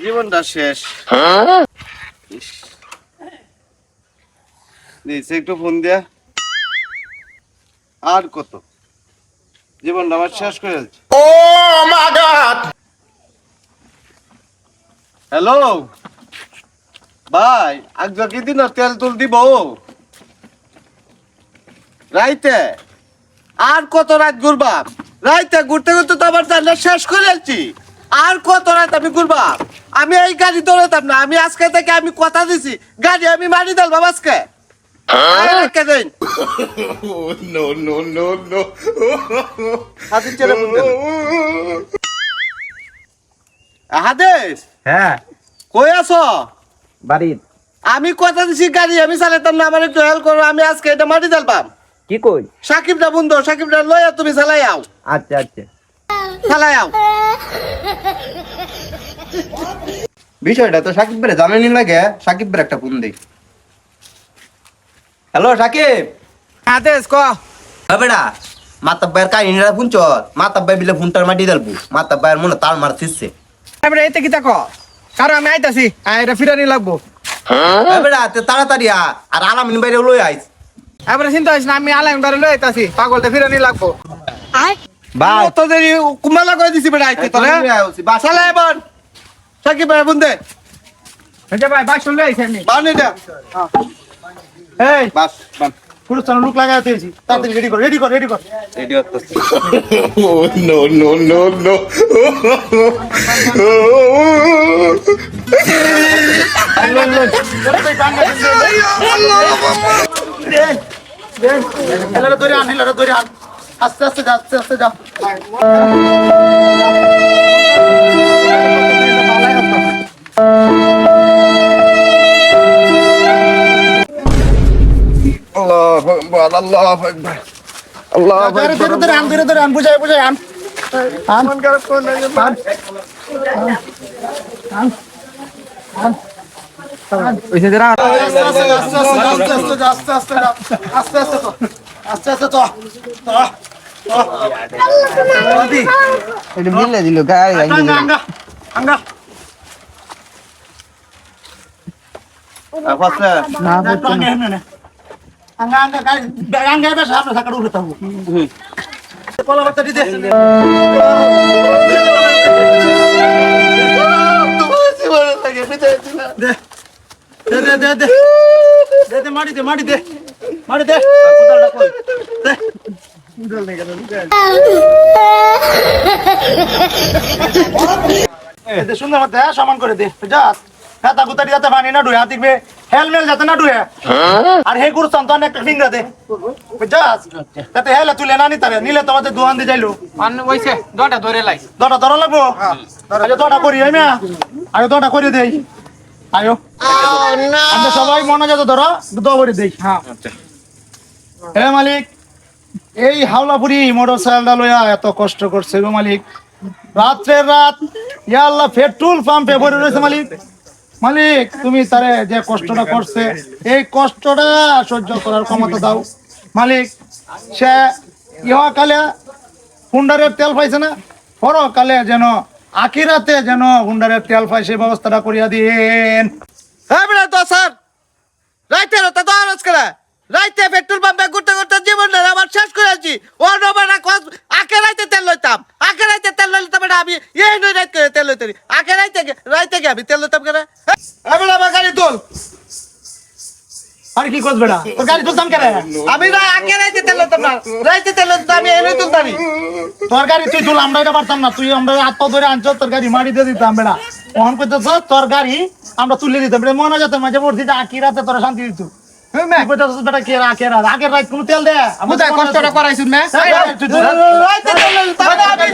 জীবনটা শেষ। দিস একটু ফোন দিয়া। আর কত জীবনটা আমার শেষ করে যাচ্ছে। ও মাই গড। হ্যালো ভাই, আজকে কি দিন তেল তুল দিব রাইতে? আর কত রাত ঘুরবা? রাইতে ঘুরতে ঘুরতে তো আমার চান্দা শেষ করে যাচ্ছি। আর কত রাত আমি ঘুরবা? আমি এই গাড়ি দৌড়াতাম না। আমি আজকে থেকে আমি কথা দিছি, গাড়ি আমি মারি দেব আজকে। হাদেশ, হ্যাঁ কই আছো? বাড়ির। আমি কথা দিছি গাড়ি আমি চালাতাম না, আমার একটু হেল্প করো। আমি আজকে এটা মারি দেলবাম। কি কই? সাকিবটা বন্ধু, সাকিবটা লইয়া তুমি চালাই আও। আচ্ছা আচ্ছা, চালাই আও। বিষয়টা তো সাকিব ভাই জানেনই লাগে। সাকিব ভাই একটা ফোন দেই। হ্যালো সাকিব। আদেশ ক বেটা মাতাব ভাইয়ের কাহিনীটা শুনছ? মাতাব ভাই বিলে ফোনটার মাটি দেলবো। মাতাব ভাইয়ের মনে তাল মার দিচ্ছে। এবারে এতে কি ক কারণ আমি আইতাছি, এটা ফিরানি লাগবো। বেটা তে তাড়াতাড়ি আর আলামিন বাইরে লই আইস। এবারে চিন্তা হইস না, আমি আলাইন বারে লই আইতাছি, পাগলটা ফিরানি লাগবো। ভাই অত দেরি কুমালা কই দিছি বেটা আইতে তোরে। চালাই এবার সাকিব ভাই বন্ধে এই যে ভাই বাইক চলে আইছি আমি। বানি দে। এই বাস বান পুরো চালু লুক লাগাই দিয়েছি, তাড়াতাড়ি রেডি কর রেডি কর রেডি কর। রেডি হচ্ছে। হেলারে ধরে আন, হেলারে ধরে আন, আস্তে আস্তে যা, আস্তে আস্তে যা। আল্লাহু আকবার, আল্লাহু আকবার, আল্লাহু আকবার। ধরে ধরে আন, ধরে ধরে আন, বুঝাই বুঝাই আন। আন মন খারাপ করে লাগে। ওইসে যারা আস্তে আস্তে আস্তে আস্তে আস্তে আস্তে যা, আস্তে আস্তে তো, আস্তে আস্তে তো। এটা মিলে দিল গায় আঙ্গা আঙ্গা আঙ্গা আপাতত না বুঝতো না। আঙ্গা আঙ্গা গাড়ি আঙ্গা এটা সামনে থাকার উঠে থাকবো। কলা বার্তা দিতে দে দে দে দে দে দে দে মাটি দে মাটি দে মাটি দে কোদালটা কই দে কোদাল নেই কেন দে সুন্দর মতে সমান করে দে যা হাতা গুতারি যাতে পানি না ডুয়ে হাতিবে হেলমেট যাতে না ডুয়ে আর হে গুরুস্থান তো একটা ফিঙ্গার দে যা যাতে হেলা তুলে না নিতে নিলে তোমাদের দোকান দিয়ে যাইলো মানে ওইছে দটা ধরে লাই দটা ধরা লাগবো আগে দটা করি আমি আগে দটা করে দেই আয়ো আমরা সবাই মনোযোগ ধরো দুটো করে দেই হ্যাঁ হে মালিক এই হাওলাপুরি মোটরসাইকেলটা লইয়া এত কষ্ট করছে গো মালিক রাত্রের রাত ইয়া আল্লাহ পেট্রোল পাম্পে ভরে রয়েছে মালিক মালিক তুমি তারে যে কষ্টটা করছে এই কষ্টটা সহ্য করার ক্ষমতা দাও মালিক সে ইহকালে হুন্ডারের তেল পাইছে না পরকালে যেন আখিরাতে যেন হুন্ডারের তেল পাই সেই ব্যবস্থাটা করিয়া দিন হ্যাঁ বেটা তো স্যার রাইতে রতা তো আরজ করে রাইতে পেট্রোল পাম্পে ঘুরতে ঘুরতে জীবনটা আমার শেষ করে আছি। ও নবানা আগে রাইতে তেল লইতাম, আগে রাইতে তেল লইতাম বেটা। আমি এই নই রাইতে করে তেল লইতাম, আগে রাইতে গে আমি তেল লইতাম কেন? হ্যাঁ বেটা আমার গাড়ি তোল। আরে কি করছ বেটা তোর গাড়ি তুলতাম কেন আমি না আগে রাইতে তেল লইতাম না, রাইতে তেল লইতাম আমি এই নই তুলতাম। তোর গাড়ি তুই তুল আমরা এটা পারতাম না তুই আমরা হাত পা ধরে আনছ তোর গাড়ি মাটি দিয়ে দিতাম বেটা ওহন কইতেছ তোর গাড়ি আমরা তুলে দিতাম বেটা মনে যেত মাঝে মধ্যে আকি রাতে তোরা শান্তি দিত বেটা কেরা কেরা আগের রাত কোনো তেল দে আমি কষ্টটা করাইছুন না রাইতে তেল লইতাম আমি